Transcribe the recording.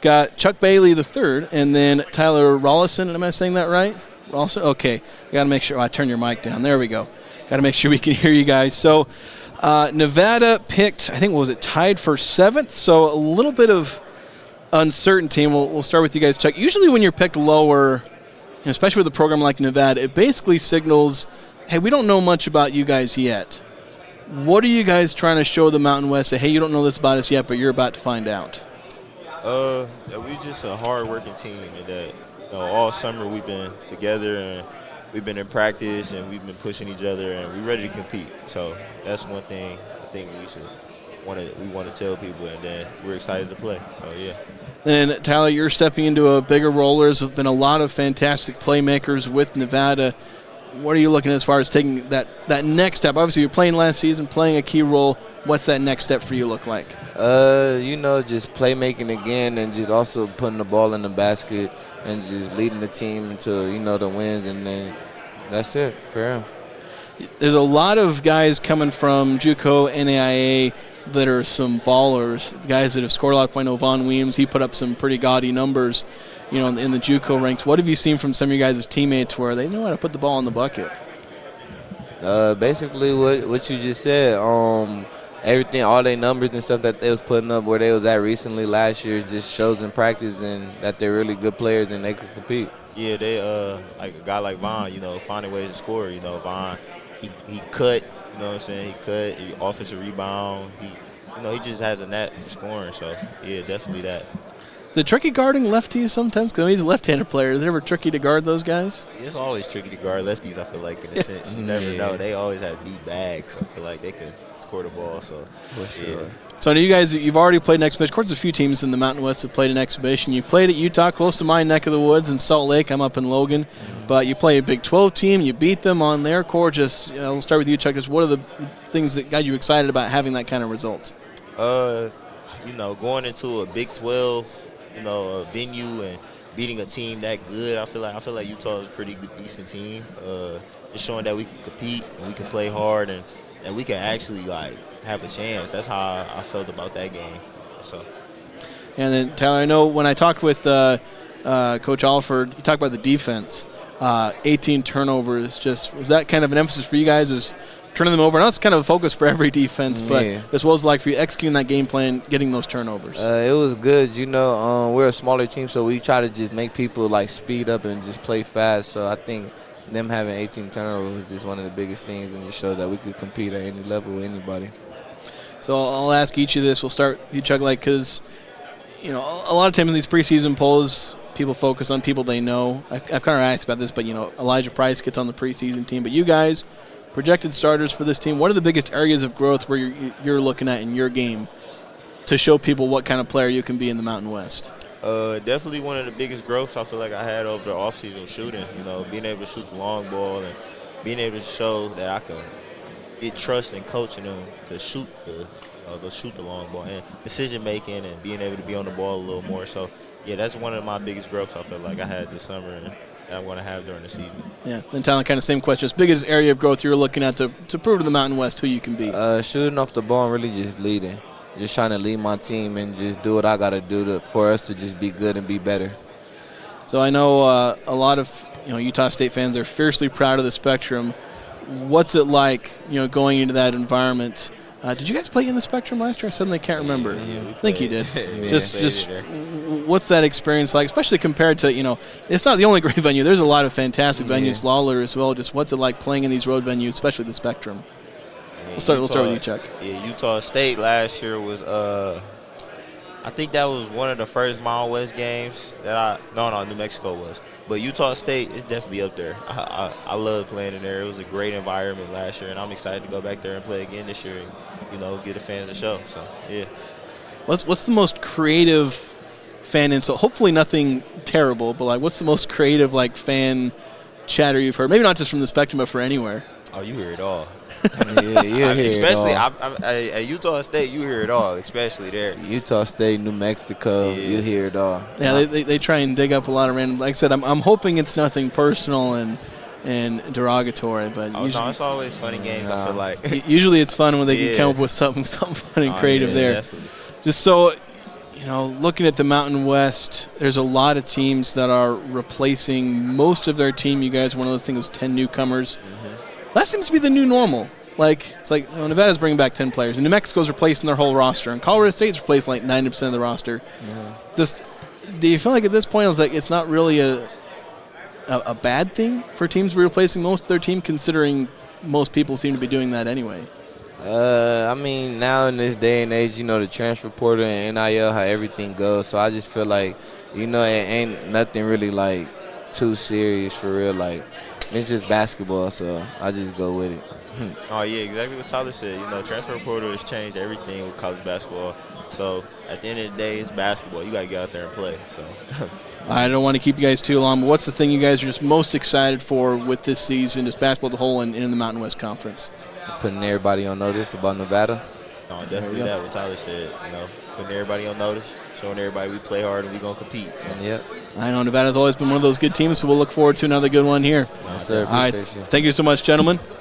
got Chuck Bailey the third, and then Tyler Rolison. Am I saying that right? Rolison? Okay. I got to make sure. I turn your mic down. There we go. Got to make sure we can hear you guys. So Nevada picked, I think, what was it, tied for 7th? So a little bit of uncertainty, and we'll start with you guys, Chuck. Usually when you're picked lower, especially with a program like Nevada, it basically signals, hey, we don't know much about you guys yet. What are you guys trying to show the Mountain West? Say, hey, you don't know this about us yet, but you're about to find out. That we just a hard-working team, and that all summer we've been together and we've been in practice and we've been pushing each other and we're ready to compete. So that's one thing I think we want to tell people, and then we're excited to play. So yeah. Then Tyler, you're stepping into a bigger role. There's been a lot of fantastic playmakers with Nevada. What are you looking at as far as taking that next step? Obviously, you're playing last season, playing a key role. What's that next step for you look like? Just playmaking again and just also putting the ball in the basket and just leading the team to, the wins, and then that's it for him. There's a lot of guys coming from JUCO, NAIA that are some ballers, guys that have scored a lot of points. Von Weems, he put up some pretty gaudy numbers, in the JUCO ranks. What have you seen from some of your guys' teammates where they know how to put the ball in the bucket? Basically what you just said. Everything, all their numbers and stuff that they was putting up where they was at recently last year just shows in practice and that they're really good players and they could compete. Yeah, they like a guy like Von, finding ways to score. Von, he cut, what I'm saying? He cut, he offensive rebound. He just has a knack for scoring. So yeah, definitely that. Is it tricky guarding lefties sometimes? Because he's a left-handed player. Is it ever tricky to guard those guys? It's always tricky to guard lefties, I feel like, in a sense. You never know. They always have deep bags. I feel like they can score the ball. So, for sure. Yeah. So, you guys, you've already played an exhibition. Of course, a few teams in the Mountain West have played an exhibition. You played at Utah, close to my neck of the woods in Salt Lake. I'm up in Logan. Mm-hmm. But you play a Big 12 team. You beat them on their court. We'll start with you, Chuck. Just what are the things that got you excited about having that kind of result? Going into a Big 12, a venue and beating a team that good, I feel like Utah is a pretty good, decent team. Just showing that we can compete and we can play hard and we can actually have a chance. That's how I felt about that game. So. And then Tyler, I know when I talked with Coach Alford, he talked about the defense. 18 turnovers. Was that kind of an emphasis for you guys? Is turning them over? I know it's kind of a focus for every defense, but as well as for you executing that game plan, getting those turnovers. It was good. We're a smaller team, so we try to just make people speed up and just play fast. So I think them having 18 turnovers was just one of the biggest things, and just showed that we could compete at any level with anybody. So I'll ask each of this. We'll start with you, Chuck, because a lot of times in these preseason polls, people focus on people they know. I've kind of asked about this, but Elijah Price gets on the preseason team, but you guys, projected starters for this team, what are the biggest areas of growth where you're looking at in your game to show people what kind of player you can be in the Mountain West? Definitely one of the biggest growths I feel like I had over the offseason shooting. Being able to shoot the long ball and being able to show that I can get trust and coaching them to shoot the long ball and decision making and being able to be on the ball a little more. So yeah, that's one of my biggest growths I feel like I had this summer and that I'm going to have during the season. Yeah, then Tyler, kind of same question. Biggest area of growth you're looking at to prove to the Mountain West who you can be? Shooting off the ball and really just leading. Just trying to lead my team and just do what I got to do for us to just be good and be better. So I know a lot of Utah State fans are fiercely proud of the Spectrum. What's it like, going into that environment? Did you guys play in the Spectrum last year? I suddenly can't remember. Yeah, I think you did. just what's that experience like, especially compared to, it's not the only great venue. There's a lot of fantastic venues, Lawler as well. Just what's it like playing in these road venues, especially the Spectrum? We'll start with you, Chuck. Yeah, Utah State last year was, I think that was one of the first Mountain West games that New Mexico was. But Utah State is definitely up there. I love playing in there. It was a great environment last year, and I'm excited to go back there and play again this year and, give the fans a show. So, yeah. What's the most creative fan insult? Hopefully nothing terrible, but, what's the most creative, fan chatter you've heard? Maybe not just from the Spectrum, but for anywhere. Oh, you hear it all. Yeah, you hear especially it all. At Utah State, you hear it all, especially there. Utah State, New Mexico, you hear it all. Yeah, they try and dig up a lot of random. Like I said, I'm hoping it's nothing personal and derogatory, but usually, it's always funny games. I feel like usually it's fun when they can come up with something fun and creative there. Definitely. Just so, looking at the Mountain West, there's a lot of teams that are replacing most of their team. You guys, one of those things was 10 newcomers. Mm-hmm. That seems to be the new normal. It's like Nevada's bringing back 10 players, and New Mexico's replacing their whole roster, and Colorado State's replacing like 90% of the roster. Mm-hmm. Do you feel like at this point it's not really a bad thing for teams to be replacing most of their team, considering most people seem to be doing that anyway? I mean, now in this day and age, the transfer portal and NIL, how everything goes. So I just feel like, it ain't nothing really too serious for real. It's just basketball, so I just go with it. Oh, yeah, exactly what Tyler said. Transfer portal has changed everything with college basketball. So at the end of the day, it's basketball. You got to get out there and play. So I don't want to keep you guys too long, but what's the thing you guys are just most excited for with this season, just basketball as a whole and in the Mountain West Conference? Putting everybody on notice about Nevada. No, definitely that, what Tyler said. Putting everybody on notice, showing everybody we play hard and we going to compete. So. Yep. I know Nevada's always been one of those good teams, so we'll look forward to another good one here. Yes, sir. All right. Appreciate you. Thank you so much, gentlemen.